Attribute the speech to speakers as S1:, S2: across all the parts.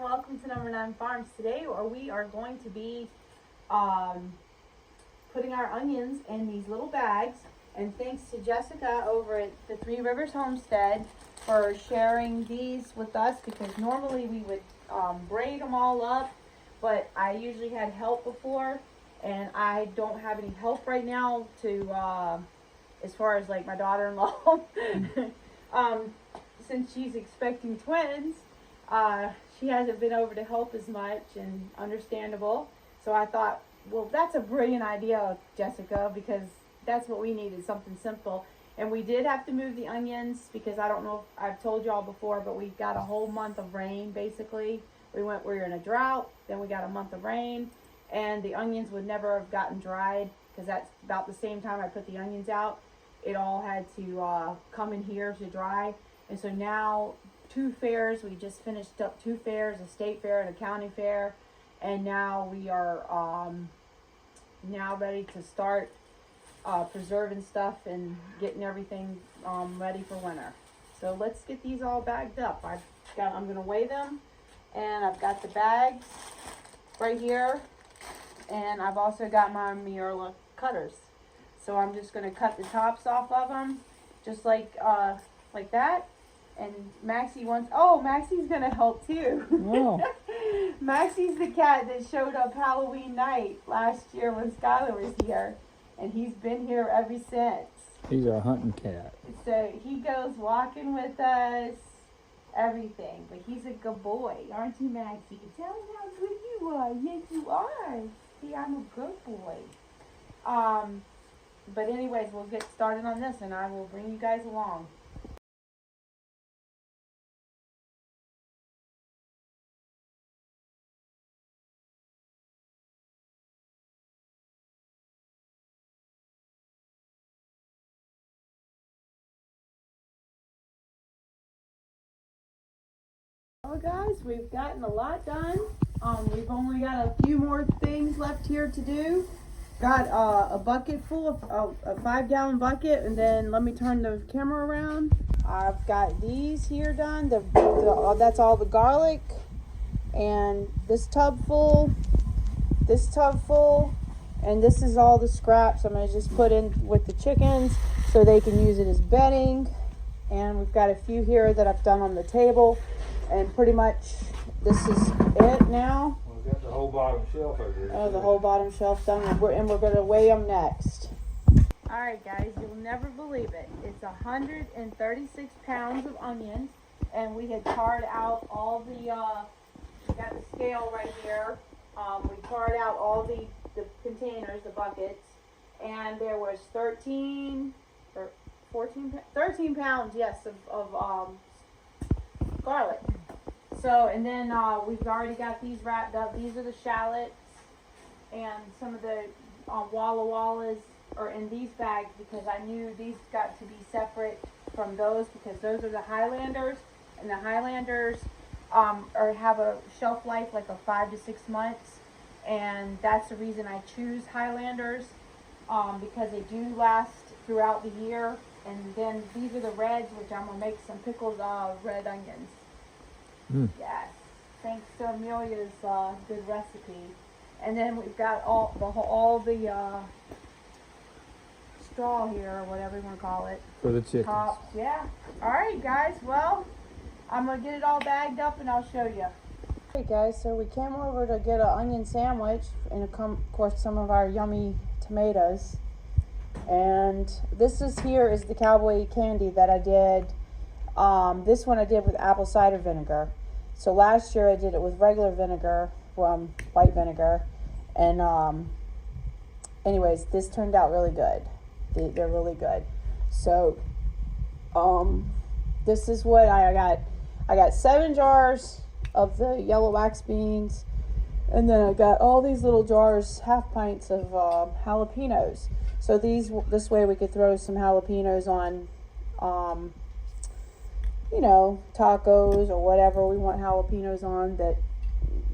S1: welcome to Number 9 Farms. Today we are going to be putting our onions in these little bags, and thanks to Jessica over at the Three Rivers Homestead for sharing these with us, because normally we would braid them all up, but I usually had help before and I don't have any help right now to as far as like my daughter-in-law since she's expecting twins. She hasn't been over to help as much, and understandable. So I thought, well, that's a brilliant idea, Jessica, because that's what we needed, something simple. And we did have to move the onions because I don't know if I've told y'all before, but we got a whole month of rain basically. We were in a drought, then we got a month of rain, and the onions would never have gotten dried because that's about the same time I put the onions out. It all had to come in here to dry. And so now 2 fairs, we just finished up 2 fairs, a state fair and a county fair, and now we are now ready to start preserving stuff and getting everything ready for winter. So let's get these all bagged up. I'm gonna weigh them, and I've got the bags right here, and I've also got my Miele cutters. So I'm just gonna cut the tops off of them, just like that. And Maxie Maxie's gonna help too.
S2: Wow.
S1: Maxie's the cat that showed up Halloween night last year when Skylar was here, and he's been here ever since.
S2: He's our hunting cat.
S1: So he goes walking with us, everything. But he's a good boy, aren't you, Maxie? Tell him how good you are. Yes, you are. See, I'm a good boy. But anyways, we'll get started on this, and I will bring you guys along. Well, guys, we've gotten a lot done. We've only got a few more things left here to do. Got a bucket full of a 5-gallon bucket, and then let me turn the camera around. I've got these here done. That's all the garlic, and this tub full, and this is all the scraps I'm gonna just put in with the chickens so they can use it as bedding. And we've got a few here that I've done on the table. And pretty much this is it now.
S3: Well, we've got the whole bottom shelf over there.
S1: Oh, the whole bottom shelf done, and we're going to weigh them next. All right, guys, you'll never believe it. It's 136 pounds of onions, and we had tarred out all the, we got the scale right here. We tarred out all the containers, the buckets, and there was 13 pounds, yes, of garlic. So, and then we've already got these wrapped up. These are the shallots, and some of the Walla Wallas are in these bags because I knew these got to be separate from those, because those are the Highlanders, and the Highlanders have a shelf life like of 5 to 6 months, and that's the reason I choose Highlanders, because they do last throughout the year. And then these are the reds, which I'm gonna make some pickled red onions. Yes, thanks to Amelia's good recipe. And then we've got all the straw here, or whatever you want to call it.
S2: For the chickens.
S1: Tops, yeah. All right, guys. Well, I'm gonna get it all bagged up, and I'll show you. Hey guys, so we came over to get an onion sandwich, and of course some of our yummy tomatoes. And this is the cowboy candy that I did. This one I did with apple cider vinegar. So last year I did it with regular vinegar, white vinegar. And anyways, this turned out really good. They're really good. So this is what I got. I got 7 jars of the yellow wax beans, and then I got all these little jars, half pints of jalapenos. So this way we could throw some jalapenos on, tacos or whatever we want jalapenos on, that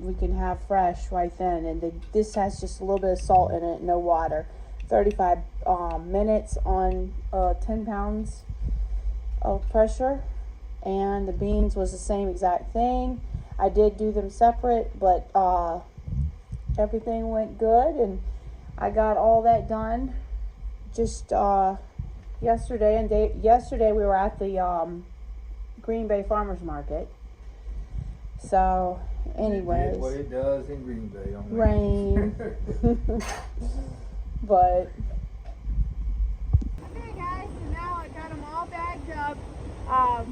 S1: we can have fresh right then. And this has just a little bit of salt in it, no water. 35 minutes on 10 pounds of pressure. And the beans was the same exact thing. I did do them separate, but everything went good, and I got all that done just yesterday. And yesterday we were at the Green Bay Farmers Market. So, anyways,
S3: What it does in Green Bay on
S1: rain. But okay, guys, so now I got them all bagged up.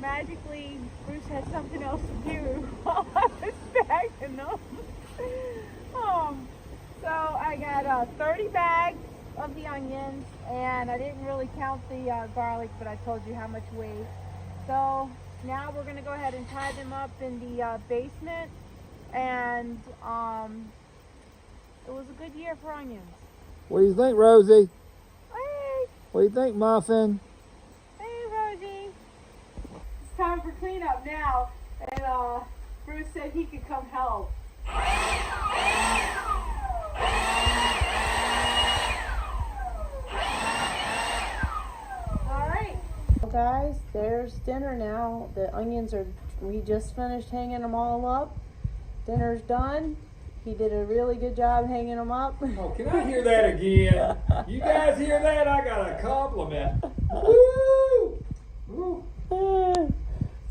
S1: Magically, Bruce had something else to do while I was bagging them. So I got 30 bags of the onions, and I didn't really count the garlic, but I told you how much weight. So now we're gonna go ahead and tie them up in the basement, and it was a good year for onions.
S2: What do you think, Rosie?
S1: Hey,
S2: What do you think, Muffin?
S1: hey, Rosie. It's time for cleanup now, and Bruce said he could come help. Guys, there's dinner now. The onions we just finished hanging them all up. Dinner's done. He did a really good job hanging them up.
S3: Oh, can I hear that again? You guys hear that? I got a compliment. Woo! Woo!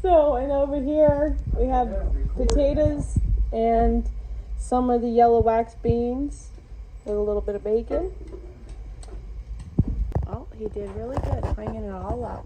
S1: So, and over here we have potatoes and some of the yellow wax beans with a little bit of bacon. Oh, he did really good hanging it all up.